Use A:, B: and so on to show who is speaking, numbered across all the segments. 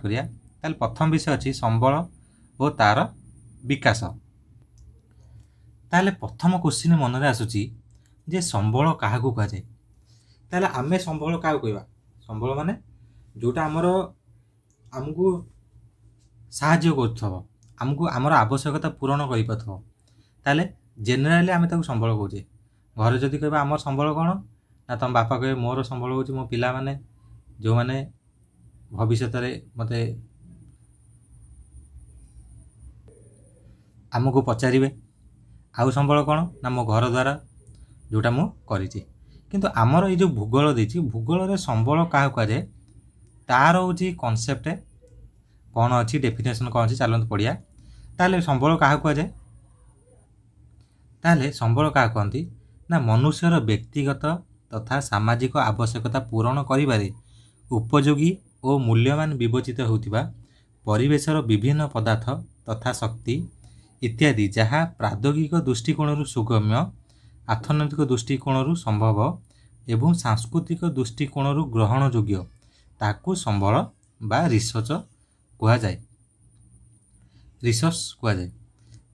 A: करिया। ताले प्रथम विषय अछि संबल और तार विकास। ताले प्रथम क्वेश्चन मन रे आसुची जे संबल काहाकू कहा जाय। ताले आमे संबल काहाकू कहबा? संबल माने जोटा हमर हमकू साहाय्य करथबो, हमकू हमर आवश्यकता पूर्ण करि पाथबो, ताले जेनेराली आमे ताकू संबल कहूचे। घरे जदि कहबा हमर संबल कोन ना तम बापा कहे मोर संबल होची मो पिला माने जो माने भविष्य रे मते आमको पचारे आउ संबल कौन ना मो घर द्वारा जोटा मु करिछि। किंतु आमर ये जो भूगोल देछि भूगोल रे संबल क्या कहुए तार हूँ कनसेप्ट कौन अच्छी डेफिनेशन कौन अच्छी चलते पढ़िया। ताले संबल क्या कहुए ताले संबल क्या कहती ना मनुष्यर व्यक्तिगत तथा सामाजिक आवश्यकता पूरण करिबारे उपयोगी और मूल्यवान विवेचित होतिबा परिवेशर विभिन्न पदार्थ तथा शक्ति इत्यादि जहाँ प्राद्योगिक दृष्टिकोण सुगम्य, अर्थनैतिक दृष्टिकोण संभव एवं सांस्कृतिक दृष्टिकोण ग्रहण योग्य ताकू संबल बा रिसर्च कह जाए। रिसर्च कह जाए।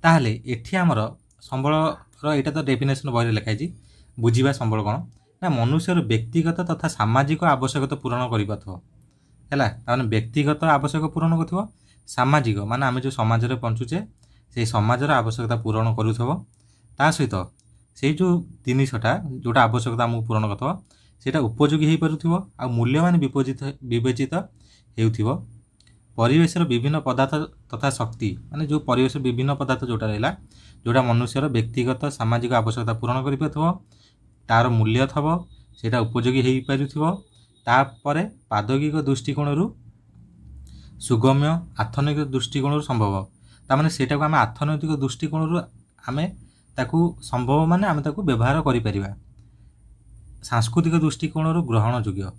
A: ताहले एठी हमर संबल एटा तो डेफिनेशन बही लिखाई बुझा संबल कौन ना मनुष्यर व्यक्तिगत तथा सामाजिक आवश्यकता पूरण कर व्यक्तिगत आवश्यक पूरण कर सामाजिक माने आम जो समाज में बंचुचे से समाजर आवश्यकता पूरण करूथबो ता सहित से जो जिनसटा जोटा आवश्यकता आमको पूरण करथबो सेटा उपयोगी हो पारुथबो आ मूल्यवान विवेचित हेउथबो। परिवेशर विभिन्न पदार्थ तथा शक्ति माने जो परिवेश विभिन्न पदार्थ जोटा रहला जोटा मनुष्यर व्यक्तिगत सामाजिक आवश्यकता पूरण कर पाथबो तार मूल्य थबो सेटा उपयोगी हो पारुथबो। तापरे प्राद्योगिक दृष्टिकोण सुगम्य, अर्थनैतिक दृष्टिकोण संभव तामाने सेटा को आम अर्थनैतिक दृष्टिकोण आमे ताकू संभव माने आमे ताकू व्यवहार करि परिबा। सांस्कृतिक दृष्टिकोण ग्रहण योग्य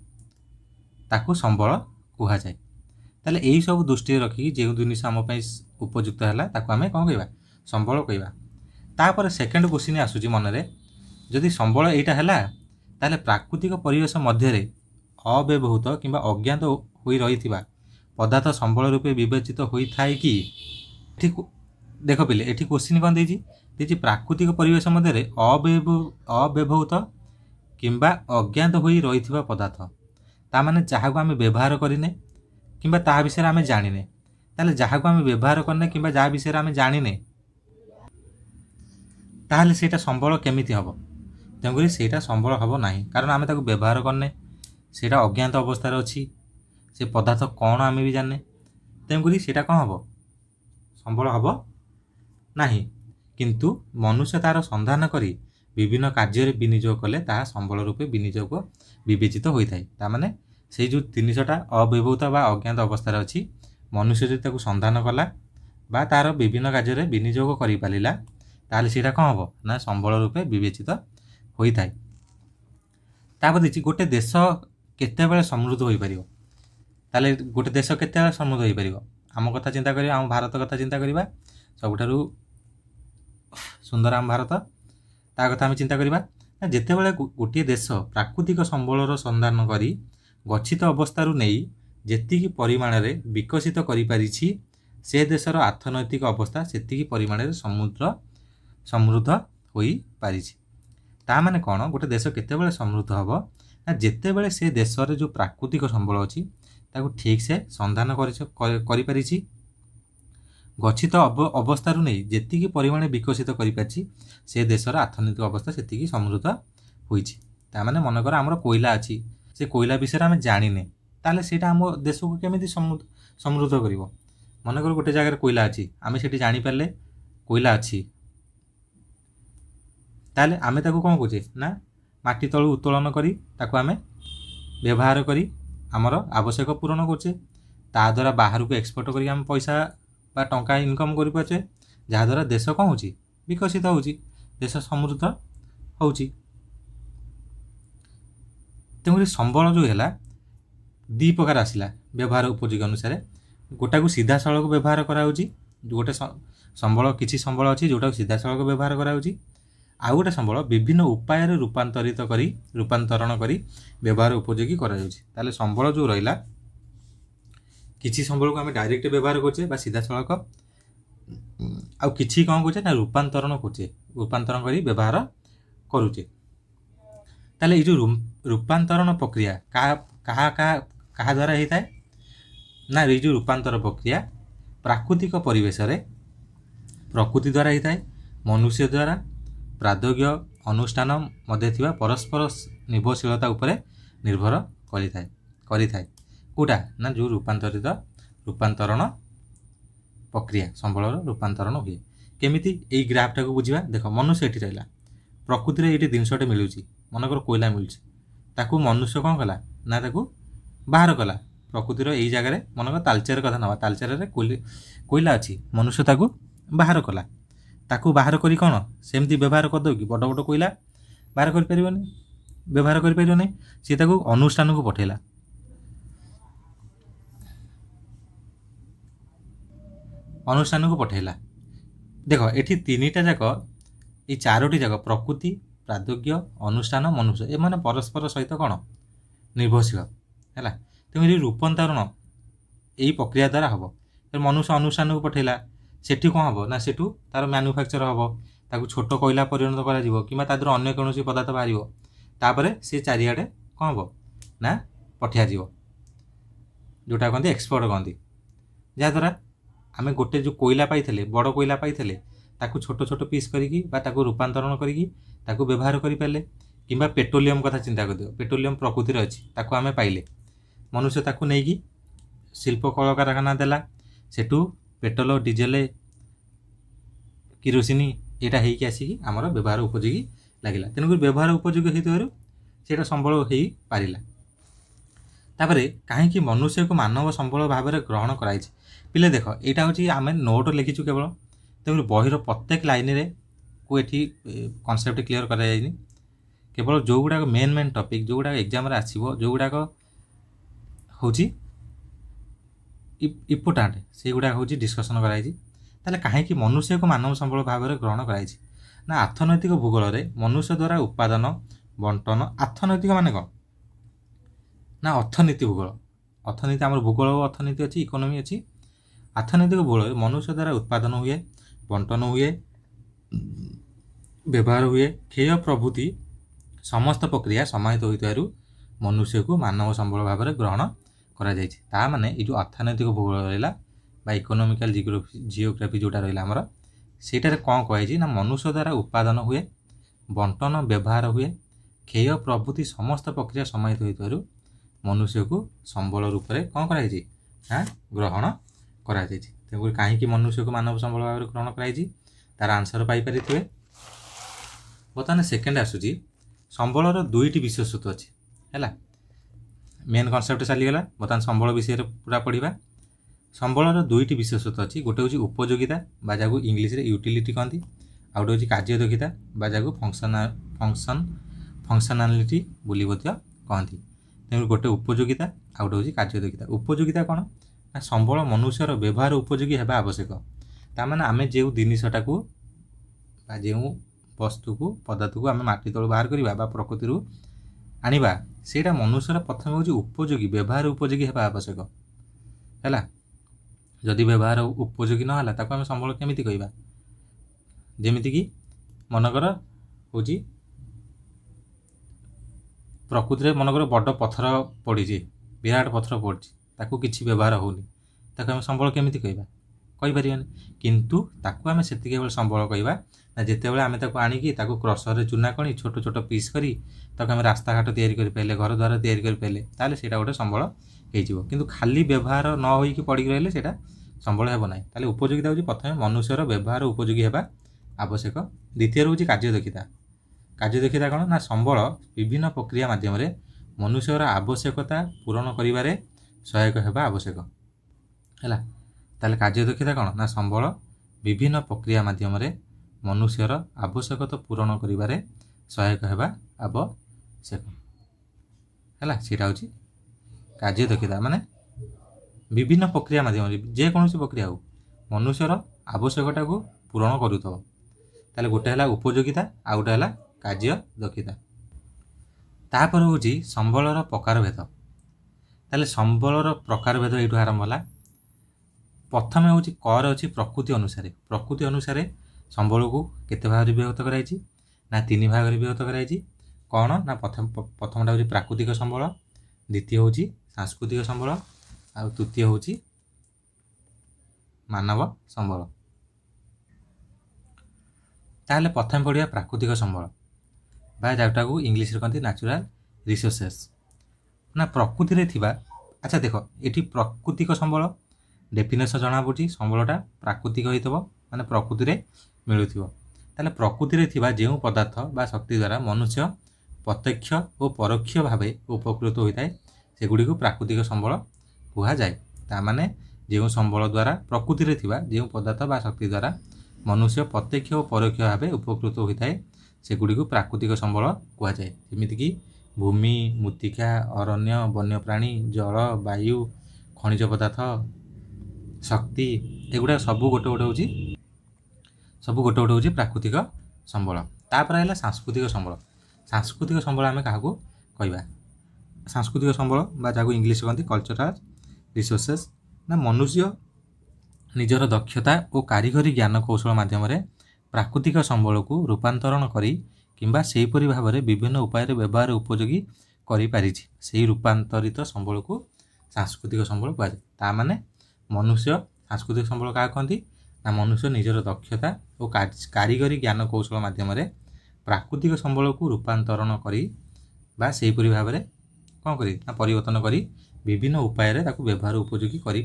A: ताकू संबल कहा जाए। ताले एही सब दृष्टि रखी जो जिनिस आम पई उपयुक्त हैला ताकू आमे कोन कहबा संबल कहबा। तापर सेकंड क्वेश्चन आसुची मन रे जदि संबल एटा हैला ताले प्राकृतिक परिवेश मध्य रे अव्यवहृत किंबा अज्ञात होई रहिथिबा पदार्थ संबल रूपे विवेचित होई थाए कि ठीक देख पिले एठी क्वेश्चन कौन देछि प्राकृतिक परिवेश मध्य अव्यवहृत किंबा अज्ञात होई रहिथिबा पदार्थ ता माने जहाको आमे व्यवहार करिने किंबा ता विषय आमे जानिने ताले जहाको आमे व्यवहार करने किंबा जा विषय आमे जानिने ताहले सेटा संबल केमिति हबो। तेणुकरी सेटा संबल हबो नाही कारण आमे ताको व्यवहार करने सेटा अज्ञात अवस्था अछि से पदार्थ कौन आमे भी जाने तेणुकरी सेटा कौन हबो संबल हबो नाही। किंतु मनुष्य तार संधान करी विभिन्न कार्य विनियोग कले ताहा संबल रूपे विनियोग विवेचित होता है। तामाने से जो जिनसटा अव्यवहृत बा अज्ञात अवस्था अच्छी मनुष्य जो ताकू संधान कला बा तार विभिन्न कार्य विनियोग करि पालिला ताले सेटा कौन हबो ना संबल रूपे विवेचित होता है। तापर देखि गोटे देश केतेबेले समृद्ध होई परिबो ताले गोटे देश केतेबेले समृद्ध होई परिबो आम कथा चिंता करिया आम भारत कथा चिंता करिबा सबुठारु सुंदर आम भारत ता कथा आम चिंता करिबा जेतेबेले गोटे देश प्राकृतिक संबलर संधान करी गच्छित अवस्थारू नहीं जेतिकी परिमाण रे विकसित करि पारिछि से देशर अर्थनैतिक अवस्था सेतिकी परिमाण रे समृद्ध होई पारिछि। ता माने कोन गोटे देश केतेबेले समृद्ध हबो ना जेतेबेले से देशर जो प्राकृतिक संबल अछि ताकू ठीक से संधान करि पारिछि गच्छित अवस्थारू नहीं जेतिकी परिमाण विकसित करि पारिछि से देशर अर्थनैतिक अवस्था सेतिकी समृद्ध होइछि। ता माने मनकर हमर कोयला अछि से कोयला विषय आमे जानिने ताले सेटा हम देश को केमिति समृद्ध करिवो। मनकर गोटे जगह कोयला अछि आमे सेठी जानि पारले कोयला अछि ताले आमे ताकू कोन कहूचे ना माटी तळु उत्तोलन करी ताकू आमे व्यवहार करी आमर आवश्यक पूरण करछे ता द्वारा बाहर को एक्सपोर्ट करी हम पैसा बा टंका इनकम करि पाछे जहा द्वारा देश कोन होची विकसित होची देश समृद्ध होची। तेणुकरी संबल जो है दी प्रकार आसला व्यवहार उपयोगी अनुसार गोटा को सीधा सड़क व्यवहार कराऊँगी गोटे संबल किसी संबल अच्छी जोटा सीधा सड़क व्यवहार कराऊँगी आउ गोटे संबल विभिन्न उपाय रूपांतरण करी व्यवहार उपयोगी करा संबल जो रहा किसी संबल को आम डायरेक्ट व्यवहार करछे बा सीधा सड़क आउ किछि कौन करछे ना रूपांतरण करछे रूपांतरण करी व्यवहार करूचे ताले ये जो रूपांतरण प्रक्रिया कहा कहा कहा कहा द्वारा होता है ना ये जो रूपांतर प्रक्रिया प्राकृतिक परिवेश रे प्रकृति द्वारा होता है मनुष्य द्वारा प्राद्योग्य अनुष्ठान मध्य थिबा परस्पर निर्भरशीलता उपरे निर्भर करिथाए कोटा ना जो रूपांतरण प्रक्रिया संबलर रूपांतरण हुए केमिति एई ग्राफटा को बुझिबा देख मनुष्य एठी रहला प्रकृति रे एठी जिनसटे मिलुची मनकर कोयला मिलुची ताकू मनुष्य कौन कला ना ताकू बाहर कला प्रकृतिर एई जगह मनकर तालचेर कथा नवा तालचेर रे कोयला अच्छी मनुष्य ताकू बाहर कला ताकू बाहर करी कौन सेमती व्यवहार कर दो कि बड़ बड़ कोयला बाहर कर परिबनी व्यवहार कर परिबनी सी ताकू अनुष्ठान को पठेला अनुष्ठान को पठेला देख एठी तीनटा जाक ये चारोटी जाक प्रकृति प्राद्योग्य अनुष्ठान मनुष्य ए माने परस्पर सहित कौन निर्भरशील है तेणु रूपांतरण यही प्रक्रिया द्वारा हम मनुष्य अनुष्ठान को पठेला सेठी कौन हम ना सेठू तार मैन्युफैक्चर हम ताकू छोट कोयला परिणत करा तादर अन्य कौन पदार्थ बाहर तापर से चारिआडे कौन हम ना पठिया जोटा कहते एक्सपोर्ट कहते जहाँद्वारा आम गोटे जो कोयला पाई बड़ कोयला पाई ताकू छोट छोट पीस करी रूपांतरण करी व्यवहार करें कि पेट्रोलियम कथा चिंता कर दियो पेट्रोलियम प्रकृति अच्छी ताकू आम पाइले मनुष्य ताकू नहीं शिल्प कल कारखाना देला सेठू पेट्रोल डीजेल किरोसिनी यहाँ होगी आसिकी आमर व्यवहार उपयोगी लगिला तेणुक व्यवहार उपयोगी होता संबल हो पारा तापर कहीं मनुष्य को मानव संबल भाव में ग्रहण कराई पिले देख यहाँ हूँ आम नोट लिखीचु केवल तेणु बहीर प्रत्येक लाइन रे को ये कनसेप्ट क्लीयर कराई केवल जो गुड़ाक मेन टॉपिक जो गुड़ाक एग्जाम आसो जो गुड़ाक हूँ इम्पोर्टाट से गुड़ाक हूँ डिस्कसन कराई ताले कहीं मनुष्य को मानव संबल भाव में ग्रहण कराई ना अर्थनैतिक भूगोल में मनुष्य द्वारा उत्पादन बंटन अर्थनैतिक माने कौन ना अर्थनीति भूगोल अर्थनीति आम भूगोल अर्थनीति अच्छी इकोनोमी अच्छी अर्थनैतिक भूगोल मनुष्य द्वारा उत्पादन हुए बंटन हुए व्यवहार हुए क्षय प्रभृति समस्त प्रक्रिया समाहित होइतबारु मनुष्य को मानव संबल भाव में ग्रहण करा जायछि ता माने ये जो अर्थनैतिक भूगोल रहा बा इकोनोमिकल जियोग्राफी जोटा रहा आमर सेटारे कौन कहुई ना मनुष्य द्वारा उत्पादन हुए बंटन व्यवहार हुए क्षय प्रभृति समस्त प्रक्रिया समाहित होइतबारु मनुष्य को संबल रूप में कौन कराई ना ग्रहण करा तेणुक कहीं मनुष्य को मानव संबल भाव में ग्रहण कराई तार आंसर पाइपर बर्तमान सेकेंड आसूची संबलर दुईटी विशेषत्व अच्छी है मेन कनसेप्ट चलीगला बर्तमान संबल विषय पूरा पढ़ा संबलर दुईटी विशेषत्व अच्छी गोटे हूँ उपयोगिता बा जहाँ इंग्लीश रे यूटिलिटी कहती आउ गोटे हूँ कार्यदक्षता बा जहाँ फंक्शनालिटी बोली कहती तेणु गोटे उपयोगिता आउ गोटे हूँ कार्यदक्षता उपयोगिता कौन ना संबल मनुष्यर व्यवहार उपयोगी होगा आवश्यक ताने आम जो जिनटा को जो वस्तु को पदार्थ को आम माटी तलू बाहर करवा प्रकृति आनिबा सेटा मनुष्यर प्रथम हूँ उपयोगी व्यवहार उपयोगी होगा आवश्यक है जदि व्यवहार उपयोगी ना ताको आम संबल केमिति कहबा जेमिति कि मनकर हूँ प्रकृति मनकर बड़ पत्थर पड़ी विराट पत्थर पड़ी ताकू किसी व्यवहार होनी ताको आम संबल केमिति कहबा कहीपर किंतु ताकू आम से संबल कहबा ना जितेबाला आम आनिकी क्रसर चूना कणी छोट छोट पीस करी आम रास्ता घाट तैयारी कर पारे घर द्वार तैयारी कर पारे ताले सेटा गोटे संबल हो किंतु खाली व्यवहार न होइकी पड़ी रहिले सेटा संबल हेब ना ताले उपयोगिता हूँ प्रथम मनुष्यर व्यवहार उपयोगी होगा आवश्यक द्वितीय हूँ कार्यदक्षता कार्यदक्षता कौन ना संबल विभिन्न प्रक्रिया माध्यम मनुष्यर आवश्यकता पूरण करिबारे सहायक होगा आवश्यक है ताले कार्यदक्षता कौन ना संबल विभिन्न प्रक्रिया माध्यम मनुष्यर आवश्यकता पूरण करिबारे सहायक होगा आवश्यक है सेटा हूँ कार्यदक्षता माने विभिन्न प्रक्रिया माध्यम जेकोसी प्रक्रिया हो मनुष्यर आवश्यकता को पूरण करूथब ताले गोटे है उपयोगिता आ गोटे है कार्यदक्षता तापर हूँ संबलर प्रकार भेद ताले संबलर प्रकार भेद ये आरंभ है प्रथम हूँ कर अच्छी प्रकृति अनुसार संबल को केते भाग विभक्त कराई ना 3 भाग विभक्त कराई कौन ना प्रथमटा हूँ प्राकृतिक संबल द्वितीय हूँ सांस्कृतिक संबल आ तृतीय हूँ मानव संबल। ताहले प्रथम पढ़िया प्राकृतिक संबल बा जोटा को इंग्लिश कहते नेचुरल रिसोर्सेस ना प्रकृति रे थिबा। अच्छा देख ये प्राकृतिक संबल डेफिनेशन जना पड़ी संबलटा प्राकृतिक होइतबो माने प्रकृति रे मिलुथिबो। ताहले प्रकृति रे थिबा जेउ पदार्थ बा शक्ति द्वारा मनुष्य प्रत्यक्ष और परोक्ष भाव उपकृत होता है सेगुड़ी को प्राकृतिक संबल कहा जाए। तामाने जो संबल द्वारा प्रकृति रे थिबा जेउ पदार्थ बा शक्ति द्वारा मनुष्य प्रत्यक्ष और परोक्ष भाव उपकृत होता है सेगुड़ी को प्राकृतिक संबल कहा जाए। जमीक भूमि मृत्तिका अरण्य वन्यप्राणी जल वायु खनिज पदार्थ शक्ति एगुड़ा सब गोटे गोटे हूँ प्राकृतिक संबल। तापर है सांस्कृतिक संबल आम क्या कहवा सांस्कृतिक संबल जहाँ इंग्लिश कहते कल्चरल रिसोर्सेस ना मनुष्य निजर दक्षता और कारीगरी ज्ञान कौशल माध्यम प्राकृतिक संबल को रूपांतरण करी किंबा सेहीपरि भाव में विभिन्न उपाय व्यवहार उपयोगी करी रूपांतरित संबल को सांस्कृतिक संबल कहुए। तामाने मनुष्य सांस्कृतिक संबल क्या कहती ना मनुष्य निजर दक्षता और कारीगरी ज्ञान कौशल माध्यम प्राकृतिक संबल को रूपांतरण करी बा सेहीपरि भाव में कौन करी ना परिवर्तन करी विभिन्न उपाय व्यवहार उपयोगी करी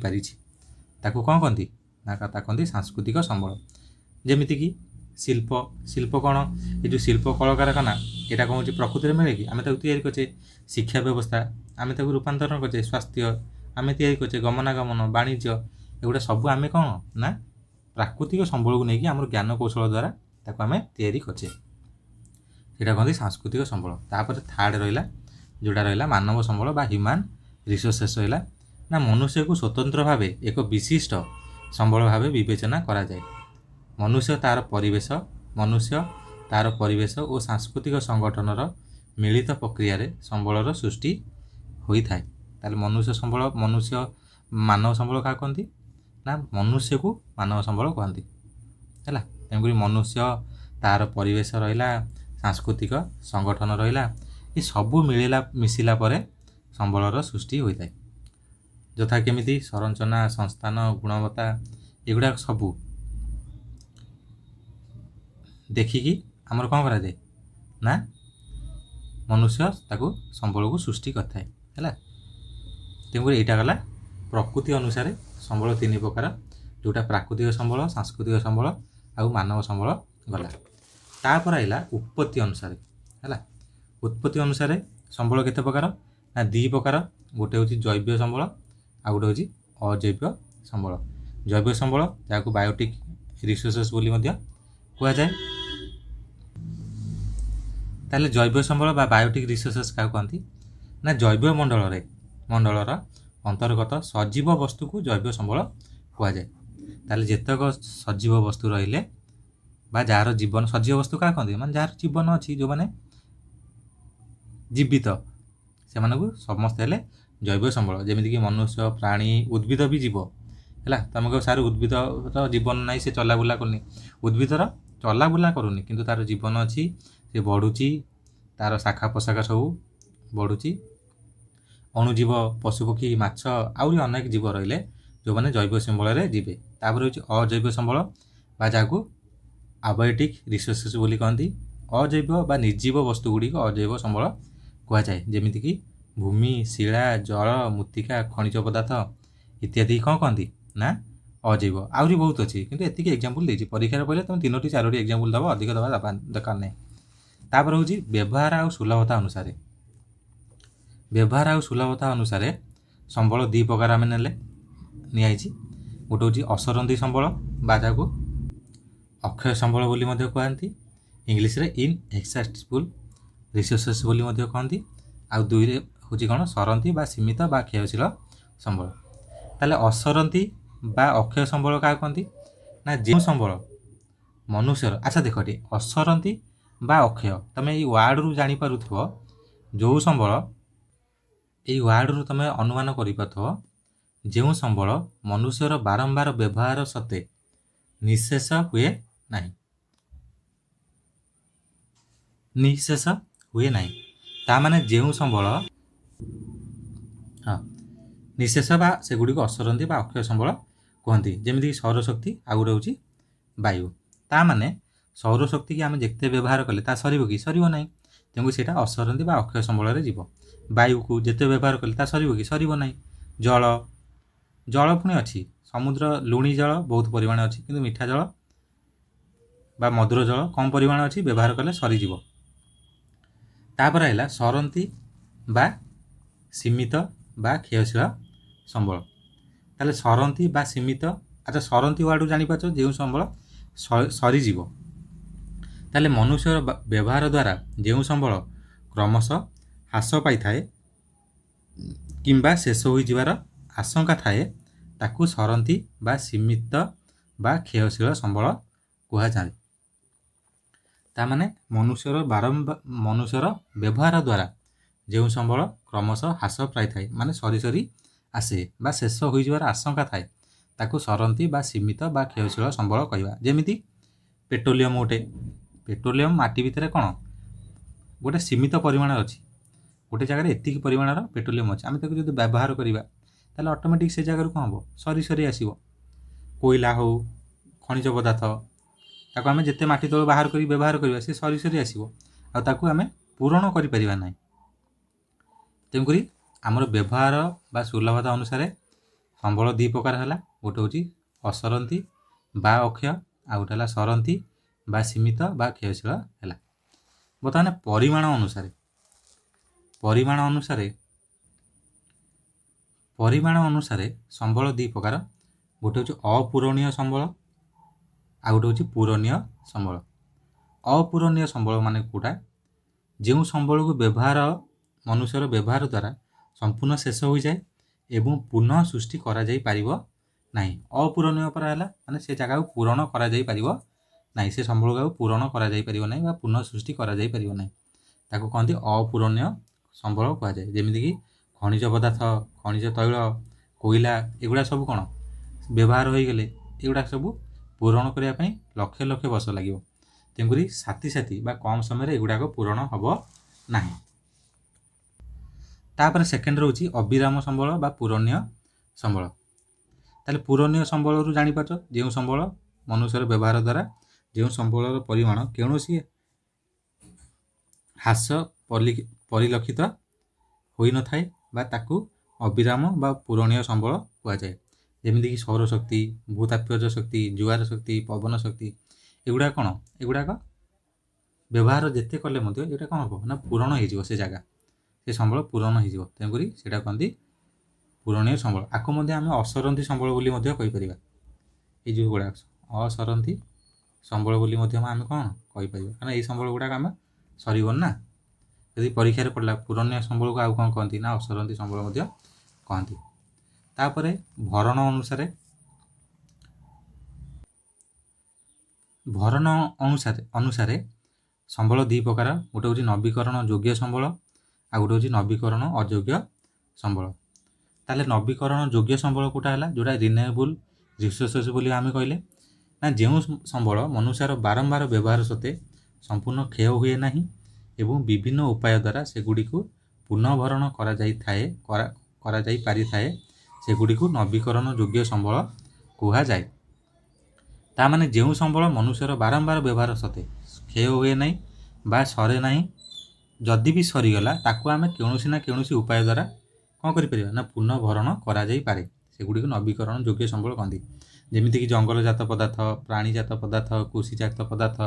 A: ताकू कौन कहती ना कहती सांस्कृतिक संबल। जेमितिकी शिल्प शिल्प कौन ये जो शिल्प कलकारखाना यहाँ कौन हो प्रकृति में मिले कि आम तैयारी करचे शिक्षा व्यवस्था आम रूपांतरण करचे स्वास्थ्य आम तैयारी करचे गमनागमन वाणिज्य एगुड़ा सब आम कौन ना प्राकृतिक संबल को लेकिन आम ज्ञान कौशल द्वारा ताको आम तैयारी करचे यहाँ कहते सांस्कृतिक संबल। तापर थर्ड रहा जोटा रहा मानव संबल बा ह्यूमन रिसोर्सेस रहा ना मनुष्य को स्वतंत्र भाव एक विशिष्ट संबल भाव विवेचना करा जाए। मनुष्य तार परिवेश और सांस्कृतिक संगठनर मिलित प्रक्रिया संबलर सृष्टि होता है। ताले मनुष्य मानव संबल क्या कहती ना मनुष्य को मानव संबल कहती है। तेणुक मनुष्य तार परिवेश रहा सांस्कृतिक संगठन रहा ये सबू मिसिला पर संबलर सृष्टि होता है। यथा केमिति संरचना संस्थान गुणवत्ता एगुड़ा सबू देखिकी आमर कौन करा जाए ना मनुष्य ताको संबल को सृष्टि करता है। तेणुक यहाँ गला प्रकृति अनुसार संबल 3 प्रकार जोटा प्राकृतिक संबल सांस्कृतिक संबल आ मानव संबल गला। तापर आइला उत्पत्ति अनुसार है उत्पत्ति अनुसार संबल केते प्रकार ना 2 प्रकार गोटे हूँ जैव संबल आ गोटे हूँ अजैव संबल। जैव संबल जहाँ बायोटिक रिसोर्सेस बोली कह जाए। ताले जैव संबल बा बायोटिक रिसोर्सेस क्या कहती ना जैव मंडलर अंतर्गत सजीव वस्तु को जैव संबल कह जाए। ताले जेतक सजीव वस्तु रहिले बा जार जीवन सजीव वस्तु क्या कहते माने जार जीवन अच्छी जो माने जीवित से समस्त हेले जैव संबल। जमीक मनुष्य प्राणी उद्भिद भी जीव है तुमको सार उद्भिद जीवन ना से चलाबुला करनी उद्भिदर चलाबुला करूनी किंतु तार जीवन अच्छी से बढ़ुची तार शाखा पोशाखा सब बढ़ुची अणुजीव पशुपक्षी माछ आहरी अनेक जीव रहिले जो मैंने जैव संबल जीवे। तापर हूँ अजैव संबल बा जहाँ आबायोटिक रिसोर्सेस बोली कहती अजैव बा निर्जीव वस्तु गुड़िक अजैव संबल कह जाए। जमीक भूमि शिला जल मृत्तिका खनिज पदार्थ इत्यादि कौन कहती ना अजैव आहरी बहुत अच्छी किंतु एतिक एग्जांपल देछि परीक्षा पहले तुम 3टी 4टी एग्जांपल दबा अधिक दबा दरकार नहीं। तापर हूँ व्यवहार आ सुलभता अनुसार संबल 2 प्रकार आम ने गोटे हूँ असरंती संबल बा जहाँ अक्षय संबल बोली कहती इंग्लिश रे इनएक्सेसिबल रिसोर्सेस बोली कहती आ 2 हूँ कौन सरंती बा सीमित बा क्षयशील संबल। ताले असरंती बा अक्षय संबल क्या कहती ना जो संबल मनुष्यर अच्छा देख टी असरंती बा अक्षय तुम ये वार्ड रु जापर जो संबल ये वार्ड रु तुम अनुमान कर ଯେଉଁ ସମ୍ବଳ ମନୁଷ୍ୟର ବାରମ୍ବାର ବ୍ୟବହାର ସତ୍ତ୍ୱେ ନିଃଶେଷ ହୁଏ ନାହିଁ। ନିଃଶେଷ ହୁଏ ନାହିଁ। ତା ମାନେ ଯେଉଁ ସମ୍ବଳ ହଁ ନିଃଶେଷ ବା ସେଗୁଡ଼ିକୁ ଅସରନ୍ତି ବା ଅକ୍ଷୟ ସମ୍ବଳ କୁହନ୍ତି। ଯେମିତିକି ସୌରଶକ୍ତି, ଆଉ ଗୋଟେ ହେଉଛି ବାୟୁ। ତା ମାନେ ସୌରଶକ୍ତିକି ଆମେ ଯେତେ ବ୍ୟବହାର କଲେ ତା ସରିବ କି? ସରିବ ନାହିଁ। ତେଣୁ ସେଇଟା ଅସରନ୍ତି ବା ଅକ୍ଷୟ ସମ୍ବଳରେ ଯିବ। ବାୟୁକୁ ଯେତେ ବ୍ୟବହାର କଲେ ତା ସରିବ କି? ସରିବ ନାହିଁ। ଜଳ ପୁଣି ଅଛି। ସମୁଦ୍ର ଲୁଣି ଜଳ ବହୁତ ପରିମାଣ ଅଛି, କିନ୍ତୁ ମିଠା ଜଳ ବା ମଧୁର ଜଳ କମ୍ ପରିମାଣ ଅଛି, ବ୍ୟବହାର କଲେ ସରିଯିବ। ତାପରେ ହେଲା ସରନ୍ତି ବା ସୀମିତ ବା କ୍ଷୟଶୀଳ ସମ୍ବଳ। ତାହେଲେ ସରନ୍ତି ବା ସୀମିତ, ଆଚ୍ଛା ସରନ୍ତି ୱାର୍ଡ଼ରୁ ଜାଣିପାରୁଛ ଯେଉଁ ସମ୍ବଳ ସରିଯିବ। ତାହେଲେ ମନୁଷ୍ୟର ବ୍ୟବହାର ଦ୍ୱାରା ଯେଉଁ ସମ୍ବଳ କ୍ରମଶଃ ହ୍ରାସ ପାଇଥାଏ କିମ୍ବା ଶେଷ ହୋଇଯିବାର ଆଶଙ୍କା ଥାଏ ତାକୁ ସରନ୍ତି ବା ସୀମିତ ବା କ୍ଷୟଶୀଳ ସମ୍ବଳ କୁହାଯାଏ। ତାମାନେ ମନୁଷ୍ୟର ବ୍ୟବହାର ଦ୍ୱାରା ଯେଉଁ ସମ୍ବଳ କ୍ରମଶଃ ହ୍ରାସ ପାଇଥାଏ, ମାନେ ସରି ସରି ଆସେ ବା ଶେଷ ହୋଇଯିବାର ଆଶଙ୍କା ଥାଏ, ତାକୁ ସରନ୍ତି ବା ସୀମିତ ବା କ୍ଷୟଶୀଳ ସମ୍ବଳ କହିବା। ଯେମିତି ପେଟ୍ରୋଲିୟମ ପେଟ୍ରୋଲିୟମ ମାଟି ଭିତରେ କ'ଣ ଗୋଟେ ସୀମିତ ପରିମାଣର ଅଛି। ଗୋଟେ ଜାଗାରେ ଏତିକି ପରିମାଣର ପେଟ୍ରୋଲିୟମ ଅଛି, ଆମେ ତାକୁ ଯଦି ବ୍ୟବହାର କରିବା ତାହେଲେ ଅଟୋମେଟିକ୍ ସେ ଜାଗାରୁ କ'ଣ ହେବ? ସରି ସରି ଆସିବ। କୋଇଲା ହେଉ, ଖଣିଜ ପଦାର୍ଥ, ତାକୁ ଆମେ ଯେତେ ମାଟି ତଳୁ ବାହାର କରି ବ୍ୟବହାର କରିବା ସେ ସରି ସରି ଆସିବ, ଆଉ ତାକୁ ଆମେ ପୂରଣ କରିପାରିବା ନାହିଁ। ତେଣୁକରି ଆମର ବ୍ୟବହାର ବା ସୁଲଭତା ଅନୁସାରେ ସମ୍ବଳ ଦୁଇ ପ୍ରକାର ହେଲା। ଗୋଟେ ହେଉଛି ଅସରନ୍ତି ବା ଅକ୍ଷୟ, ଆଉ ଗୋଟେ ହେଲା ସରନ୍ତି ବା ସୀମିତ ବା କ୍ଷୟଶୀଳ ହେଲା। ବର୍ତ୍ତମାନ ପରିମାଣ ଅନୁସାରେ ସମ୍ବଳ ଦୁଇ ପ୍ରକାର। ଗୋଟେ ହେଉଛି ଅପୂରଣୀୟ ସମ୍ବଳ, ଆଉ ଗୋଟେ ହେଉଛି ପୂରଣୀୟ ସମ୍ବଳ। ଅପୂରଣୀୟ ସମ୍ବଳ ମାନେ କେଉଁଟା? ଯେଉଁ ସମ୍ବଳକୁ ମନୁଷ୍ୟର ବ୍ୟବହାର ଦ୍ୱାରା ସମ୍ପୂର୍ଣ୍ଣ ଶେଷ ହୋଇଯାଏ ଏବଂ ପୁନଃ ସୃଷ୍ଟି କରାଯାଇ ପାରିବ ନାହିଁ। ଅପୂରଣୀୟ ପରା ହେଲା ମାନେ ସେ ଜାଗାକୁ ପୂରଣ କରାଯାଇ ପାରିବ ନାହିଁ, ସେ ସମ୍ବଳକୁ ପୂରଣ କରାଯାଇ ପାରିବ ନାହିଁ ବା ପୁନଃ ସୃଷ୍ଟି କରାଯାଇ ପାରିବ ନାହିଁ। ତାକୁ କହନ୍ତି ଅପୂରଣୀୟ ସମ୍ବଳ କୁହାଯାଏ। ଯେମିତିକି ଖଣିଜ ପଦାର୍ଥ, ଖଣିଜ ତୈଳ, କୋଇଲା, ଏଗୁଡ଼ା ସବୁ କ'ଣ ବ୍ୟବହାର ହୋଇଗଲେ ଏଗୁଡ଼ା ସବୁ ପୂରଣ କରିବା ପାଇଁ ଲକ୍ଷ ଲକ୍ଷ ବର୍ଷ ଲାଗିବ। ତେଣୁକରି ସାଥି ବା କମ୍ ସମୟରେ ଏଗୁଡ଼ାକ ପୂରଣ ହେବ ନାହିଁ। ତାପରେ ସେକେଣ୍ଡ ରହୁଛି ଅବିରାମ ସମ୍ବଳ ବା ପୂରଣୀୟ ସମ୍ବଳ। ତାହେଲେ ପୂରଣୀୟ ସମ୍ବଳରୁ ଜାଣିପାରୁଛ ଯେଉଁ ସମ୍ବଳ ମନୁଷ୍ୟର ବ୍ୟବହାର ଦ୍ୱାରା ଯେଉଁ ସମ୍ବଳର ପରିମାଣ କୌଣସି ହ୍ରାସ ପରିଲକ୍ଷିତ ହୋଇନଥାଏ ବା ତାକୁ ଅବିରାମ ବା ପୂରଣୀୟ ସମ୍ବଳ କୁହାଯାଏ। ଯେମିତିକି ସୌରଶକ୍ତି, ଭୂତାପୀୟ ଶକ୍ତି, ଜୁଆର ଶକ୍ତି, ପବନ ଶକ୍ତି, ଏଗୁଡ଼ାକ କ'ଣ? ଏଗୁଡ଼ାକ ବ୍ୟବହାର ଯେତେ କଲେ ମଧ୍ୟ ଏଇଟା କ'ଣ ହେବ ନା ପୂରଣ ହୋଇଯିବ, ସେ ଜାଗା ସେ ସମ୍ବଳ ପୂରଣ ହୋଇଯିବ। ତେଣୁକରି ସେଇଟା କହନ୍ତି ପୂରଣୀୟ ସମ୍ବଳ। ଆକୁ ମଧ୍ୟ ଆମେ ଅସରନ୍ତି ସମ୍ବଳ ବୋଲି ମଧ୍ୟ କହିପାରିବା। ଏଇ ଯେଉଁ ଗୁଡ଼ାକ ଅସରନ୍ତି ସମ୍ବଳ ବୋଲି ମଧ୍ୟ ଆମେ କ'ଣ କହିପାରିବା, କାରଣ ଏଇ ସମ୍ବଳ ଗୁଡ଼ାକ ଆମେ ସରିବନି ନା। ଯଦି ପରୀକ୍ଷାରେ ପଡ଼ିଲା ପୂରଣୀୟ ସମ୍ବଳକୁ ଆଉ କ'ଣ କହନ୍ତି ନା ଅସରନ୍ତି ସମ୍ବଳ ମଧ୍ୟ କହନ୍ତି। ତାପରେ ଭରଣ ଅନୁସାରେ ସମ୍ବଳ ଦୁଇ ପ୍ରକାର। ଗୋଟେ ହେଉଛି ନବୀକରଣ ଯୋଗ୍ୟ ସମ୍ବଳ, ଆଉ ଗୋଟେ ହେଉଛି ନବୀକରଣ ଅଯୋଗ୍ୟ ସମ୍ବଳ। ତାହେଲେ ନବୀକରଣ ଯୋଗ୍ୟ ସମ୍ବଳ କେଉଁଟା ହେଲା? ଯେଉଁଟା ରିନ୍ୟୁଏବଲ୍ ରିସୋର୍ସେସ୍ ବୋଲି ଆମେ କହିଲେ ନା ଯେଉଁ ସମ୍ବଳ ମନୁଷ୍ୟର ବାରମ୍ବାର ବ୍ୟବହାର ସତ୍ତ୍ୱେ ସମ୍ପୂର୍ଣ୍ଣ କ୍ଷୟ ହୁଏ ନାହିଁ ଏବଂ ବିଭିନ୍ନ ଉପାୟ ଦ୍ୱାରା ସେଗୁଡ଼ିକୁ ପୁନଃଭରଣ କରାଯାଇ ପାରିଥାଏ, ସେଗୁଡ଼ିକୁ ନବୀକରଣ ଯୋଗ୍ୟ ସମ୍ବଳ କୁହାଯାଏ। ତା ମାନେ ଯେଉଁ ସମ୍ବଳ ମନୁଷ୍ୟର ବାରମ୍ବାର ବ୍ୟବହାର ସତ୍ତ୍ୱେ କ୍ଷୟ ହୁଏ ନାହିଁ ବା ସରେ ନାହିଁ, ଯଦି ବି ସରିଗଲା ତାକୁ ଆମେ କୌଣସି ନା କୌଣସି ଉପାୟ ଦ୍ୱାରା କ'ଣ କରିପାରିବା ନା ପୁନଃଭରଣ କରାଯାଇପାରେ, ସେଗୁଡ଼ିକୁ ନବୀକରଣ ଯୋଗ୍ୟ ସମ୍ବଳ କହନ୍ତି। ଯେମିତିକି ଜଙ୍ଗଲଜାତ ପଦାର୍ଥ, ପ୍ରାଣୀଜାତ ପଦାର୍ଥ, କୃଷିଜାତ ପଦାର୍ଥ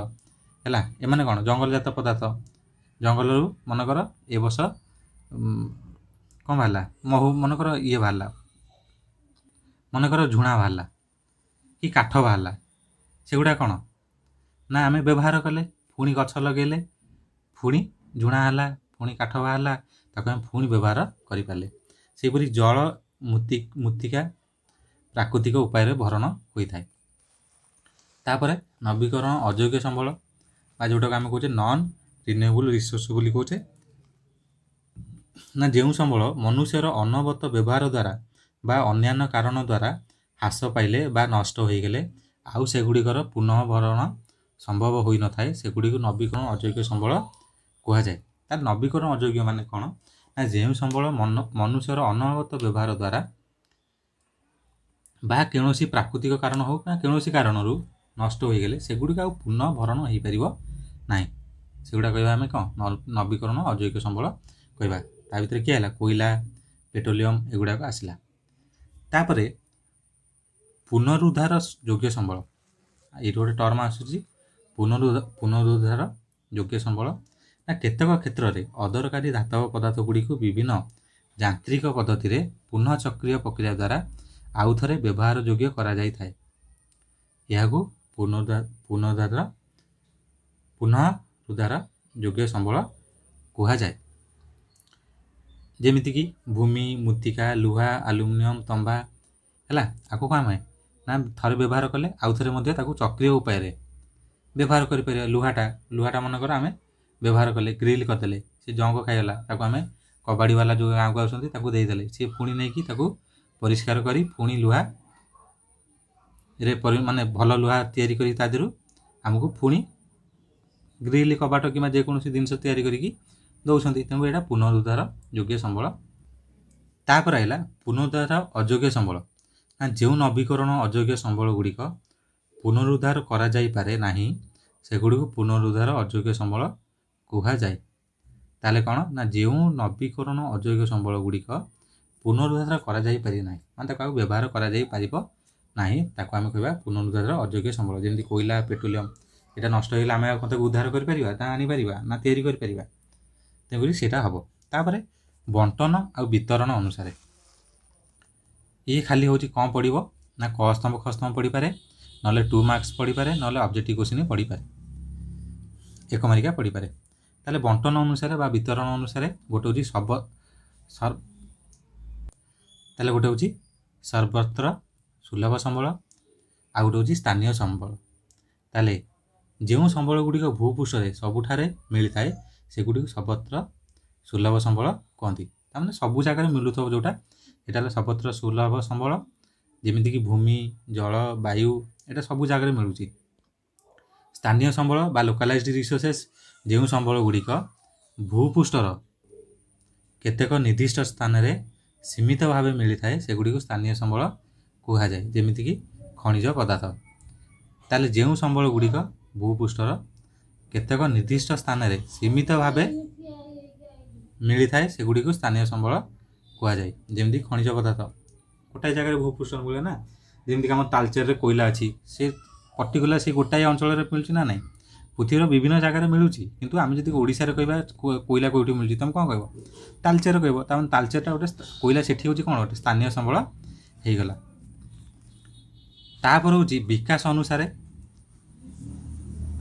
A: ହେଲା। ଏମାନେ କ'ଣ ଜଙ୍ଗଲଜାତ ପଦାର୍ଥ? ଜଙ୍ଗଲରୁ ମନେକର ଏ ବର୍ଷ କ'ଣ ବାହାରିଲା, ମନେକର ବାହାରିଲା, ମନେକର ଝୁଣା ବାହାରିଲା କି କାଠ ବାହାରିଲା, ସେଗୁଡ଼ା କ'ଣ ନା ଆମେ ବ୍ୟବହାର କଲେ, ପୁଣି ଗଛ ଲଗାଇଲେ, ପୁଣି ଝୁଣା ହେଲା, ପୁଣି କାଠ ବାହାରିଲା, ତାକୁ ଆମେ ପୁଣି ବ୍ୟବହାର କରିପାରିଲେ। ସେହିପରି ଜଳ ମୃତ୍ତିକା ପ୍ରାକୃତିକ ଉପାୟରେ ଭରଣ ହୋଇଥାଏ। ତାପରେ ନବୀକରଣ ଅଯୋଗ୍ୟ ସମ୍ବଳ ବା ଯେଉଁଟାକୁ ଆମେ କହୁଛେ ନନ୍ ରିନ୍ୟୁଏବଲ୍ ରିସୋର୍ସ ବୋଲି କହୁଛେ, ନା ଯେଉଁ ସମ୍ବଳ ମନୁଷ୍ୟର ଅନବରତ ବ୍ୟବହାର ଦ୍ୱାରା ବା ଅନ୍ୟାନ୍ୟ କାରଣ ଦ୍ୱାରା ହ୍ରାସ ପାଇଲେ ବା ନଷ୍ଟ ହୋଇଗଲେ ଆଉ ସେଗୁଡ଼ିକର ପୁନଃଭରଣ ସମ୍ଭବ ହୋଇନଥାଏ, ସେଗୁଡ଼ିକୁ ନବୀକରଣ ଅଯୋଗ୍ୟ ସମ୍ବଳ କୁହାଯାଏ। ତାର ନବୀକରଣ ଅଯୋଗ୍ୟ ମାନେ କ'ଣ ନା ଯେଉଁ ସମ୍ବଳ ମନୁଷ୍ୟର ଅନବରତ ବ୍ୟବହାର ଦ୍ୱାରା ବା କୌଣସି ପ୍ରାକୃତିକ କାରଣ ହେଉ ବା କୌଣସି କାରଣରୁ ନଷ୍ଟ ହୋଇଗଲେ ସେଗୁଡ଼ିକ ଆଉ ପୁନଃଭରଣ ହୋଇପାରିବ ନାହିଁ, ସେଗୁଡ଼ା କହିବା ଆମେ କ'ଣ ନବୀକରଣ ଅଯୋଗ୍ୟ ସମ୍ବଳ କହିବା। ତା ଭିତରେ କିଏ ହେଲା କୋଇଲା, ପେଟ୍ରୋଲିୟମ ଏଗୁଡ଼ାକ ଆସିଲା। ତାପରେ ପୁନରୁଦ୍ଧାର ଯୋଗ୍ୟ ସମ୍ବଳ, ଏଇଠି ଗୋଟେ ଟର୍ମ ଆସୁଛି ପୁନରୁଦ୍ଧାର ଯୋଗ୍ୟ ସମ୍ବଳ। ନା କେତେକ କ୍ଷେତ୍ରରେ ଅଦରକାରୀ ଧାତବ ପଦାର୍ଥ ଗୁଡ଼ିକୁ ବିଭିନ୍ନ ଯାନ୍ତ୍ରିକ ପଦ୍ଧତିରେ ପୁନଃ ଚକ୍ରୀୟ ପ୍ରକ୍ରିୟା ଦ୍ୱାରା ଆଉ ଥରେ ବ୍ୟବହାର ଯୋଗ୍ୟ କରାଯାଇଥାଏ, ଏହାକୁ ପୁନରୁଦ୍ଧାର ଯୋଗ୍ୟ ସମ୍ବଳ କୁହାଯାଏ। ଯେମିତିକି ଭୂମି, ମୃତ୍ତିକା, ଲୁହା, ଆଲୁମିନିୟମ, ତମ୍ବା ହେଲା, ଆକୁ କ'ଣ ଆମେ ନା ଥରେ ବ୍ୟବହାର କଲେ ଆଉ ଥରେ ମଧ୍ୟ ତାକୁ ଚକ୍ରୀୟ ଉପାୟରେ ବ୍ୟବହାର କରିପାରିବା। ଲୁହାଟା ମନେକର ଆମେ ବ୍ୟବହାର କଲେ, ଗ୍ରିଲ୍ କରିଦେଲେ, ସେ ଜଙ୍ଗ ଖାଇଗଲା, ତାକୁ ଆମେ କବାଡ଼ିବାଲା ଯେଉଁ ଗାଁକୁ ଆସୁଛନ୍ତି ତାକୁ ଦେଇଦେଲେ, ସିଏ ପୁଣି ନେଇକି ତାକୁ ପରିଷ୍କାର କରି ପୁଣି ଲୁହାରେ ମାନେ ଭଲ ଲୁହା ତିଆରି କରି ତା ଦେହରୁ ଆମକୁ ପୁଣି ଗ୍ରିଲ୍, କବାଟ କିମ୍ବା ଯେକୌଣସି ଜିନିଷ ତିଆରି କରିକି ଦେଉଛନ୍ତି। ତେଣୁ ଏଇଟା ପୁନରୁଦ୍ଧାର ଯୋଗ୍ୟ ସମ୍ବଳ। ତାପରେ ଆସିଲା ପୁନରୁଦ୍ଧାର ଅଯୋଗ୍ୟ ସମ୍ବଳ। ନା ଯେଉଁ ନବୀକରଣ ଅଯୋଗ୍ୟ ସମ୍ବଳ ଗୁଡ଼ିକ ପୁନରୁଦ୍ଧାର କରାଯାଇପାରେ ନାହିଁ ସେଗୁଡ଼ିକୁ ପୁନରୁଦ୍ଧାର ଅଯୋଗ୍ୟ ସମ୍ବଳ କୁହାଯାଏ। ତାହେଲେ କ'ଣ ନା ଯେଉଁ ନବୀକରଣ ଅଯୋଗ୍ୟ ସମ୍ବଳ ଗୁଡ଼ିକ ପୁନରୁଦ୍ଧାର କରାଯାଇପାରି ନାହିଁ, ମାନେ ତାକୁ ଆଉ ବ୍ୟବହାର କରାଯାଇପାରିବ ନାହିଁ, ତାକୁ ଆମେ କହିବା ପୁନରୁଦ୍ଧାର ଅଯୋଗ୍ୟ ସମ୍ବଳ। ଯେମିତି କୋଇଲା, ପେଟ୍ରୋଲିୟମ, ଏଇଟା ନଷ୍ଟ ହୋଇଗଲେ ଆମେ ଆଉ ତାକୁ ଉଦ୍ଧାର କରିପାରିବା ନା ଆଣିପାରିବା ନା ତିଆରି କରିପାରିବା, ତେଣୁକରି ସେଇଟା ହେବ। ତାପରେ ବଣ୍ଟନ ଆଉ ବିତରଣ ଅନୁସାରେ ଇଏ ଖାଲି ହେଉଛି କ'ଣ ପଡ଼ିବ ନା କ ସ୍ତମ୍ଭ ଖ ସ୍ତମ୍ଭ ପଡ଼ିପାରେ, ନହେଲେ 2 ମାର୍କ୍ସ ପଡ଼ିପାରେ, ନହେଲେ ଅବଜେକ୍ଟିଭ କ୍ୱେଶ୍ଚିନ୍ ପଡ଼ିପାରେ, ଏକ ମାରିକା ପଡ଼ିପାରେ। ତାହେଲେ ବଣ୍ଟନ ଅନୁସାରେ ବା ବିତରଣ ଅନୁସାରେ ଗୋଟେ ହେଉଛି ସର୍ବତ୍ର ସୁଲଭ ସମ୍ବଳ, ଆଉ ଗୋଟେ ହେଉଛି ସ୍ଥାନୀୟ ସମ୍ବଳ। ତାହେଲେ ଯେଉଁ ସମ୍ବଳ ଗୁଡ଼ିକ ଭୂପୃଷ୍ଠରେ ସବୁଠାରେ ମିଳିଥାଏ ସେଗୁଡ଼ିକୁ ସର୍ବତ୍ର ସୁଲଭ ସମ୍ବଳ କୁହନ୍ତି। ତାମାନେ ସବୁ ଜାଗାରେ ମିଳୁଥିବ ଯେଉଁଟା, ଏଇଟା ହେଲା ସର୍ବତ୍ର ସୁଲଭ ସମ୍ବଳ। ଯେମିତିକି ଭୂମି, ଜଳ, ବାୟୁ, ଏଇଟା ସବୁ ଜାଗାରେ ମିଳୁଛି। ସ୍ଥାନୀୟ ସମ୍ବଳ ବା ଲୋକାଲାଇଜ୍ଡ ରିସୋର୍ସେସ୍, ଯେଉଁ ସମ୍ବଳ ଗୁଡ଼ିକ ଭୂପୃଷ୍ଠର କେତେକ ନିର୍ଦ୍ଦିଷ୍ଟ ସ୍ଥାନରେ ସୀମିତ ଭାବେ ମିଳିଥାଏ ସେଗୁଡ଼ିକୁ ସ୍ଥାନୀୟ ସମ୍ବଳ କୁହାଯାଏ, ଯେମିତିକି ଖଣିଜ ପଦାର୍ଥ। ତାହେଲେ ଯେଉଁ ସମ୍ବଳ ଗୁଡ଼ିକ ଭୂପୃଷ୍ଠର କେତେକ ନିର୍ଦ୍ଦିଷ୍ଟ ସ୍ଥାନରେ ସୀମିତ ଭାବେ ମିଳିଥାଏ ସେଗୁଡ଼ିକୁ ସ୍ଥାନୀୟ ସମ୍ବଳ କୁହାଯାଏ, ଯେମିତି ଖଣିଜ ପଦାର୍ଥ ଗୋଟାଏ ଜାଗାରେ ଭୂପୃଷ୍ଠରେ ମିଳେ ନା, ଯେମିତିକି ଆମ ତାଳଚେରରେ କୋଇଲା ଅଛି, ସେ ପର୍ଟିକୁଲାର ସେ ଗୋଟାଏ ଅଞ୍ଚଳରେ ମିଳୁଛି ନା ନାହିଁ, ପୃଥିବୀର ବିଭିନ୍ନ ଜାଗାରେ ମିଳୁଛି, କିନ୍ତୁ ଆମେ ଯଦି ଓଡ଼ିଶାରେ କହିବା କୋଇଲା କେଉଁଠି ମିଳୁଛି ତୁମେ କ'ଣ କହିବ? ତାଳଚେର କହିବ। ତାମାନେ ତାଳଚେରଟା ଗୋଟେ କୋଇଲା, ସେଠି ହେଉଛି କ'ଣ ଗୋଟେ ସ୍ଥାନୀୟ ସମ୍ବଳ ହେଇଗଲା। ତାପରେ ହେଉଛି ବିକାଶ ଅନୁସାରେ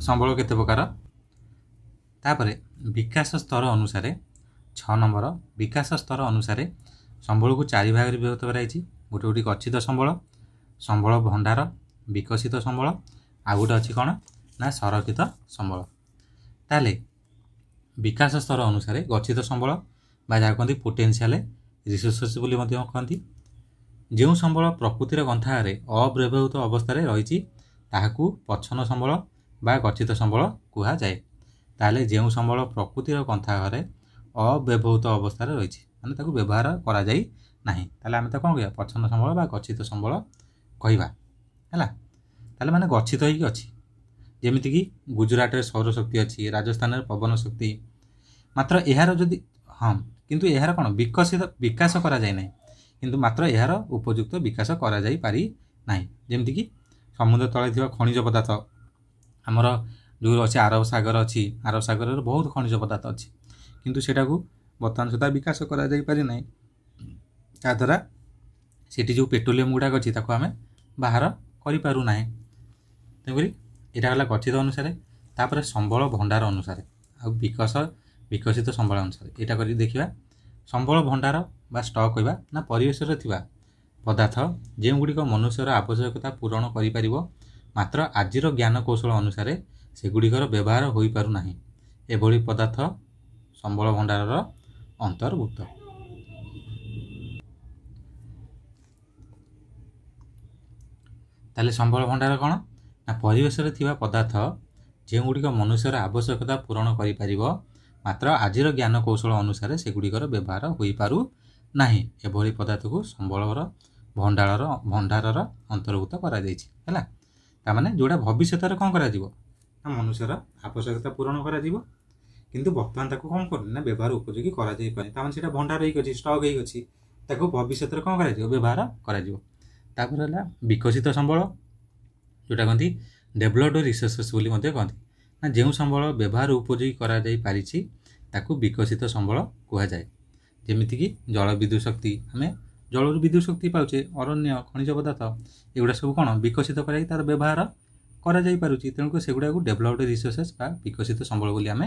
A: ସମ୍ବଳ କେତେ ପ୍ରକାର। ତାପରେ ବିକାଶ ସ୍ତର ଅନୁସାରେ 6 ନମ୍ବର ବିକାଶ ସ୍ତର ଅନୁସାରେ ସମ୍ବଳକୁ 4 ଭାଗରେ ବିଭକ୍ତ କରାଯାଇଛି। ଗୋଟେ ହେଉଛି ଗଚ୍ଛିତ ସମ୍ବଳ, ସମ୍ବଳ ଭଣ୍ଡାର, ବିକଶିତ ସମ୍ବଳ, ଆଉ ଗୋଟେ ଅଛି କ'ଣ ନା ସଂରକ୍ଷିତ ସମ୍ବଳ। ତାହେଲେ ବିକାଶ ସ୍ତର ଅନୁସାରେ ଗଚ୍ଛିତ ସମ୍ବଳ ବା ଯାହା କହନ୍ତି ପୋଟେନ୍ସିଆଲ ରିସୋର୍ସେସ୍ ବୋଲି ମଧ୍ୟ କହନ୍ତି, ଯେଉଁ ସମ୍ବଳ ପ୍ରକୃତିର ଗ୍ରନ୍ଥାଗାରରେ ଅବ୍ୟବହୃତ ଅବସ୍ଥାରେ ରହିଛି ତାହାକୁ ପଚ୍ଛନ୍ନ ସମ୍ବଳ ବା ଗଚ୍ଛିତ ସମ୍ବଳ କୁହାଯାଏ। ତାହେଲେ ଯେଉଁ ସମ୍ବଳ ପ୍ରକୃତିର ଗ୍ରନ୍ଥାଗାରରେ ଅବ୍ୟବହୃତ ଅବସ୍ଥାରେ ରହିଛି, ମାନେ ତାକୁ ବ୍ୟବହାର କରାଯାଇ ନାହିଁ, ତାହେଲେ ଆମେ ତାକୁ କ'ଣ କହିବା? ପଚ୍ଛନ୍ନ ସମ୍ବଳ ବା ଗଚ୍ଛିତ ସମ୍ବଳ କହିବା ହେଲା। ତାହେଲେ ମାନେ ଗଚ୍ଛିତ ହେଇକି ଅଛି, ଯେମିତିକି ଗୁଜୁରାଟରେ ସୌରଶକ୍ତି ଅଛି, ରାଜସ୍ଥାନରେ ପବନ ଶକ୍ତି, ମାତ୍ର ଏହାର ଯଦି କିନ୍ତୁ ଏହାର କ'ଣ ବିକାଶ କରାଯାଇ ନାହିଁ, କିନ୍ତୁ ମାତ୍ର ଏହାର ଉପଯୁକ୍ତ ବିକାଶ କରାଯାଇପାରି ନାହିଁ। ଯେମିତିକି ସମୁଦ୍ର ତଳେ ଥିବା ଖଣିଜ ପଦାର୍ଥ, ଆମର ଯେଉଁ ଅଛି ଆରବ ସାଗର ଅଛି, ଆରବ ସାଗରରେ ବହୁତ ଖଣିଜ ପଦାର୍ଥ ଅଛି, କିନ୍ତୁ ସେଟାକୁ ବର୍ତ୍ତମାନ ସୁଦ୍ଧା ବିକାଶ କରାଯାଇପାରି ନାହିଁ, ତାଦ୍ୱାରା ସେଠି ଯେଉଁ ପେଟ୍ରୋଲିୟମ ଗୁଡ଼ାକ ଅଛି ତାକୁ ଆମେ ବାହାର କରିପାରୁନାହିଁ। ତେଣୁକରି ଏଇଟା ହେଲା ଗଚ୍ଛିତ ଅନୁସାରେ। ତାପରେ ସମ୍ବଳ ଭଣ୍ଡାର ଅନୁସାରେ ଆଉ ବିକଶିତ ସମ୍ବଳ ଅନୁସାରେ ଏଇଟା କରି ଦେଖିବା। ସମ୍ବଳ ଭଣ୍ଡାର ବା ଷ୍ଟକ୍ କହିବା ନା ପରିବେଶରେ ଥିବା ପଦାର୍ଥ ଯେଉଁଗୁଡ଼ିକ ମନୁଷ୍ୟର ଆବଶ୍ୟକତା ପୂରଣ କରିପାରିବ, ମାତ୍ର ଆଜିର ଜ୍ଞାନ କୌଶଳ ଅନୁସାରେ ସେଗୁଡ଼ିକର ବ୍ୟବହାର ହୋଇପାରୁନାହିଁ, ଏଭଳି ପଦାର୍ଥ ସମ୍ବଳ ଭଣ୍ଡାରର ଅନ୍ତର୍ଭୁକ୍ତ। ତାହେଲେ ସମ୍ବଳ ଭଣ୍ଡାର କ'ଣ ନା ପରିବେଶରେ ଥିବା ପଦାର୍ଥ ଯେଉଁଗୁଡ଼ିକ ମନୁଷ୍ୟର ଆବଶ୍ୟକତା ପୂରଣ କରିପାରିବ ମାତ୍ର ଆଜିର ଜ୍ଞାନ କୌଶଳ ଅନୁସାରେ ସେଗୁଡ଼ିକର ବ୍ୟବହାର ହୋଇପାରୁ ନାହିଁ ଏଭଳି ପଦାର୍ଥକୁ ସମ୍ବଳର ଭଣ୍ଡାରର ଅନ୍ତର୍ଭୁକ୍ତ କରାଯାଇଛି ହେଲା। ତାମାନେ ଯେଉଁଟା ଭବିଷ୍ୟତରେ କ'ଣ କରାଯିବ ନା ମନୁଷ୍ୟର ଆବଶ୍ୟକତା ପୂରଣ କରାଯିବ କିନ୍ତୁ ବର୍ତ୍ତମାନ ତାକୁ କ'ଣ କରୁନି ନା ବ୍ୟବହାର ଉପଯୋଗୀ କରାଯାଇପାରୁନି ତାମାନେ ସେଇଟା ଭଣ୍ଡାର ହେଇକି ଅଛି ଷ୍ଟକ୍ ହେଇକି ଅଛି ତାକୁ ଭବିଷ୍ୟତରେ କ'ଣ କରାଯିବ ବ୍ୟବହାର କରାଯିବ। ତାପରେ ହେଲା ବିକଶିତ ସମ୍ବଳ ଯେଉଁଟା କହନ୍ତି ଡେଭଲପ୍ଡ ରିସୋର୍ସେସ୍ ବୋଲି ମଧ୍ୟ କହନ୍ତି ନା ଯେଉଁ ସମ୍ବଳ ବ୍ୟବହାର ଉପଯୋଗୀ କରାଯାଇପାରିଛି ତାକୁ ବିକଶିତ ସମ୍ବଳ କୁହାଯାଏ। ଯେମିତିକି ଜଳବିଦ୍ୟୁତ୍ ଶକ୍ତି ଆମେ ଜଳରୁ ବିଦ୍ୟୁତ୍ ଶକ୍ତି ପାଉଛେ ଅରଣ୍ୟ ଖଣିଜ ପଦାର୍ଥ ଏଗୁଡ଼ା ସବୁ କ'ଣ ବିକଶିତ କରାଇ ତା'ର ବ୍ୟବହାର କରାଯାଇପାରୁଛି ତେଣୁକରି ସେଗୁଡ଼ାକୁ ଡେଭଲପ୍ଡ ରିସୋର୍ସେସ୍ ବା ବିକଶିତ ସମ୍ବଳ ବୋଲି ଆମେ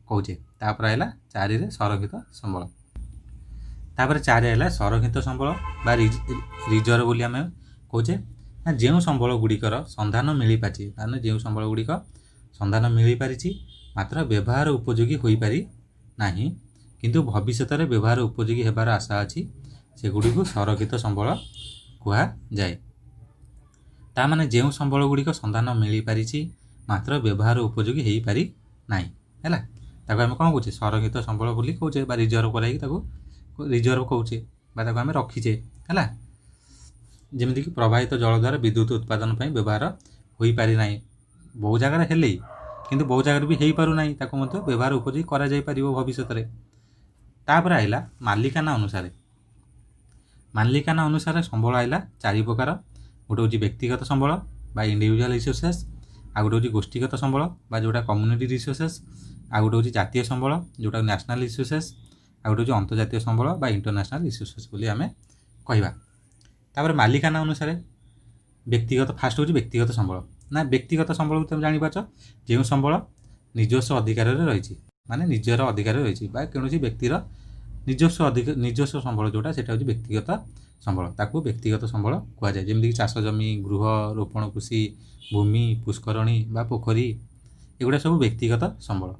A: କହୁଛେ। ତାପରେ ହେଲା 4ରେ ସଂରକ୍ଷିତ ସମ୍ବଳ। ତାପରେ 4 ହେଲା ସଂରକ୍ଷିତ ସମ୍ବଳ ବା ରିଜର୍ଭ ବୋଲି ଆମେ କହୁଛେ ନା ଯେଉଁ ସମ୍ବଳ ଗୁଡ଼ିକର ସନ୍ଧାନ ମିଳିପାରିଛି ମାନେ ଯେଉଁ ସମ୍ବଳ ଗୁଡ଼ିକ ସନ୍ଧାନ ମିଳିପାରିଛି ମାତ୍ର ବ୍ୟବହାର ଉପଯୋଗୀ ହୋଇପାରି ନାହିଁ କିନ୍ତୁ ଭବିଷ୍ୟତରେ ବ୍ୟବହାର ଉପଯୋଗୀ ହେବାର ଆଶା ଅଛି ସେଗୁଡ଼ିକୁ ସଂରକ୍ଷିତ ସମ୍ବଳ କୁହାଯାଏ। ତାମାନେ ଯେଉଁ ସମ୍ବଳ ଗୁଡ଼ିକ ସନ୍ଧାନ ମିଳିପାରିଛି ମାତ୍ର ବ୍ୟବହାର ଉପଯୋଗୀ ହେଇପାରି ନାହିଁ ହେଲା ତାକୁ ଆମେ କ'ଣ କହୁଛେ ସଂରକ୍ଷିତ ସମ୍ବଳ ବୋଲି କହୁଛେ ବା ରିଜର୍ଭ କରାଇକି ତାକୁ ରିଜର୍ଭ କହୁଛେ ବା ତାକୁ ଆମେ ରଖିଛେ ହେଲା। ଯେମିତିକି ପ୍ରବାହିତ ଜଳ ଦ୍ୱାରା ବିଦ୍ୟୁତ୍ ଉତ୍ପାଦନ ପାଇଁ ବ୍ୟବହାର ହୋଇପାରି ନାହିଁ ବହୁ ଜାଗାରେ ହେଲେ କିନ୍ତୁ ବହୁ ଜାଗାରେ ବି ହେଇପାରୁନାହିଁ ତାକୁ ମଧ୍ୟ ବ୍ୟବହାର ଉପଯୋଗୀ କରାଯାଇପାରିବ ଭବିଷ୍ୟତରେ। ତାପରେ ଆସିଲା ମାଲିକାନା ଅନୁସାରେ ସମ୍ବଳ ଆସିଲା 4 ପ୍ରକାର। ଗୋଟେ ହେଉଛି ବ୍ୟକ୍ତିଗତ ସମ୍ବଳ ବା ଇଣ୍ଡିଭିଜୁଆଲ ରିସୋର୍ସେସ୍ ଆଉ ଗୋଟେ ହେଉଛି ଗୋଷ୍ଠୀଗତ ସମ୍ବଳ ବା ଯେଉଁଟା କମ୍ୟୁନିଟି ରିସୋର୍ସେସ୍ ଆଉ ଗୋଟେ ହେଉଛି ଜାତୀୟ ସମ୍ବଳ ଯେଉଁଟା ନ୍ୟାସନାଲ୍ ରିସୋର୍ସେସ୍ ଆଉ ଗୋଟେ ହେଉଛି ଅନ୍ତର୍ଜାତୀୟ ସମ୍ବଳ ବା ଇଣ୍ଟରନ୍ୟାସନାଲ୍ ରିସୋର୍ସେସ୍ ବୋଲି ଆମେ କହିବା। ତାପରେ ମାଲିକାନା ଅନୁସାରେ ଫାଷ୍ଟ ହେଉଛି ବ୍ୟକ୍ତିଗତ ସମ୍ବଳ ନା ବ୍ୟକ୍ତିଗତ ସମ୍ବଳକୁ ତୁମେ ଜାଣିପାରୁଛ ଯେଉଁ ସମ୍ବଳ ନିଜସ୍ୱ ଅଧିକାରରେ ରହିଛି ମାନେ ନିଜର ଅଧିକାରରେ ରହିଛି ବା କୌଣସି ବ୍ୟକ୍ତିର ନିଜସ୍ୱ ସମ୍ବଳ ଯେଉଁଟା ସେଇଟା ହେଉଛି ବ୍ୟକ୍ତିଗତ ସମ୍ବଳ ତାକୁ ବ୍ୟକ୍ତିଗତ ସମ୍ବଳ କୁହାଯାଏ। ଯେମିତିକି ଚାଷ ଜମି ଗୃହ ରୋପଣ କୃଷି ଭୂମି ପୁଷ୍କରଣୀ ବା ପୋଖରୀ ଏଗୁଡ଼ା ସବୁ ବ୍ୟକ୍ତିଗତ ସମ୍ବଳ।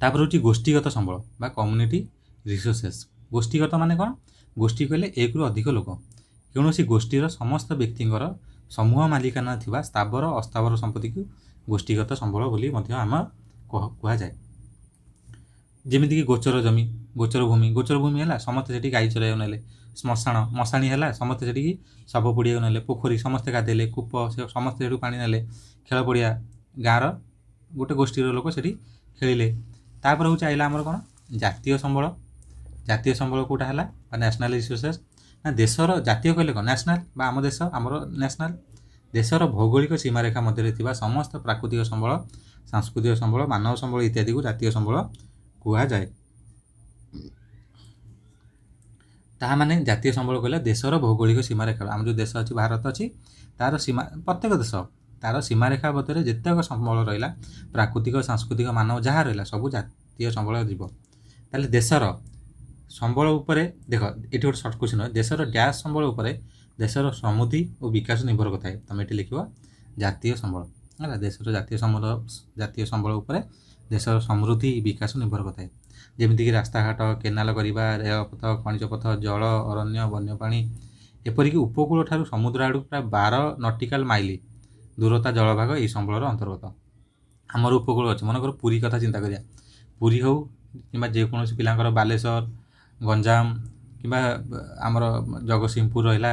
A: ତାପରେ ହେଉଛି ଗୋଷ୍ଠୀଗତ ସମ୍ବଳ ବା କମ୍ୟୁନିଟି ରିସୋର୍ସେସ୍। ଗୋଷ୍ଠୀଗତ ମାନେ କ'ଣ ଗୋଷ୍ଠୀ କହିଲେ 1ରୁ ଅଧିକ ଲୋକ କୌଣସି ଗୋଷ୍ଠୀର ସମସ୍ତ ବ୍ୟକ୍ତିଙ୍କର ସମୂହ ମାଲିକାନା ଥିବା ସ୍ଥାବର ଅସ୍ଥାବର ସମ୍ପତ୍ତିକୁ ଗୋଷ୍ଠୀଗତ ସମ୍ବଳ ବୋଲି ମଧ୍ୟ ଆମର କୁହାଯାଏ। ଯେମିତିକି ଗୋଚର ଭୂମି ହେଲା ସମସ୍ତେ ସେଠି ଗାଈ ଚରାଇବାକୁ ନେଲେ ମଶାଣି ହେଲା ସମସ୍ତେ ସେଠିକି ଶବ ପୋଡ଼ିବାକୁ ନେଲେ ପୋଖରୀ ସମସ୍ତେ ଗାଧେଇଲେ କୂପ ସମସ୍ତେ ସେଠୁ ପାଣି ନେଲେ ଖେଳ ପଡ଼ିଆ ଗାଁର ଗୋଟେ ଗୋଷ୍ଠୀର ଲୋକ ସେଠି ଖେଳିଲେ। ତାପରେ ହେଉଛି ଆସିଲା ଆମର କ'ଣ ଜାତୀୟ ସମ୍ବଳ କେଉଁଟା ହେଲା ବା ନ୍ୟାସନାଲ୍ ରିସୋର୍ସେସ୍ ନା ଦେଶର ଜାତୀୟ କହିଲେ କ'ଣ ନ୍ୟାସନାଲ୍ ବା ଆମ ଦେଶ ଆମର ନ୍ୟାସନାଲ୍ ଦେଶର ଭୌଗୋଳିକ ସୀମାରେଖା ମଧ୍ୟରେ ଥିବା ସମସ୍ତ ପ୍ରାକୃତିକ ସମ୍ବଳ ସାଂସ୍କୃତିକ ସମ୍ବଳ ମାନବ ସମ୍ବଳ ଇତ୍ୟାଦିକୁ ଜାତୀୟ ସମ୍ବଳ କୁହାଯାଏ। ତାହା ମାନେ ଜାତୀୟ ସମ୍ବଳ କହିଲେ ଦେଶର ଭୌଗୋଳିକ ସୀମାରେଖା ଆମର ଯେଉଁ ଦେଶ ଅଛି ଭାରତ ଅଛି ତା'ର ସୀମା ପ୍ରତ୍ୟେକ ଦେଶ ତା'ର ସୀମାରେଖା ମଧ୍ୟରେ ଯେତେକ ସମ୍ବଳ ରହିଲା ପ୍ରାକୃତିକ ସାଂସ୍କୃତିକ ମାନବ ଯାହା ରହିଲା ସବୁ ଜାତୀୟ ସମ୍ବଳ ଯିବ। ତାହେଲେ ଦେଶର ସମ୍ବଳ ଉପରେ ଦେଖ ଏଠି ଗୋଟେ ସର୍ଟ କ୍ୱେଶ୍ଚନ୍ ଦେଶର ଡ୍ୟାସ୍ ସମ୍ବଳ ଉପରେ ଦେଶର ସମୃଦ୍ଧି ଓ ବିକାଶ ନିର୍ଭର କରିଥାଏ ତୁମେ ଏଠି ଲେଖିବ ଜାତୀୟ ସମ୍ବଳ ହେଲା ଦେଶର ଜାତୀୟ ସମ୍ବଳ ଉପରେ ଦେଶର ସମୃଦ୍ଧି ବିକାଶ ନିର୍ଭର କରିଥାଏ। ଯେମିତିକି ରାସ୍ତାଘାଟ କେନାଲ କରିବା ରେଳପଥ ଖଣିଜ ପଥ ଜଳ ଅରଣ୍ୟ ବନ୍ୟପ୍ରାଣୀ ଏପରିକି ଉପକୂଳ ଠାରୁ ସମୁଦ୍ର ଆଡ଼କୁ ପ୍ରାୟ 12 ନଟିକାଲ ମାଇଲ ଦୂରତା ଜଳଭାଗ ଏହି ସମ୍ବଳର ଅନ୍ତର୍ଗତ। ଆମର ଉପକୂଳ ଅଛି ମନେକର ପୁରୀ କଥା ଚିନ୍ତା କରିବା ପୁରୀ ହେଉ କିମ୍ବା ଯେକୌଣସି ପିଲାଙ୍କର ବାଲେଶ୍ୱର ଗଞ୍ଜାମ କିମ୍ବା ଆମର ଜଗତସିଂହପୁର ରହିଲା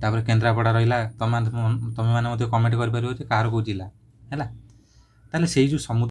A: ତାପରେ କେନ୍ଦ୍ରାପଡ଼ା ରହିଲା ତମେମାନେ ମଧ୍ୟ କମେଣ୍ଟ କରିପାରିବ ଯେ କାହାର କେଉଁ ଜିଲ୍ଲା ହେଲା। ତାହେଲେ ସେଇ ଯେଉଁ ସମୁଦ୍ର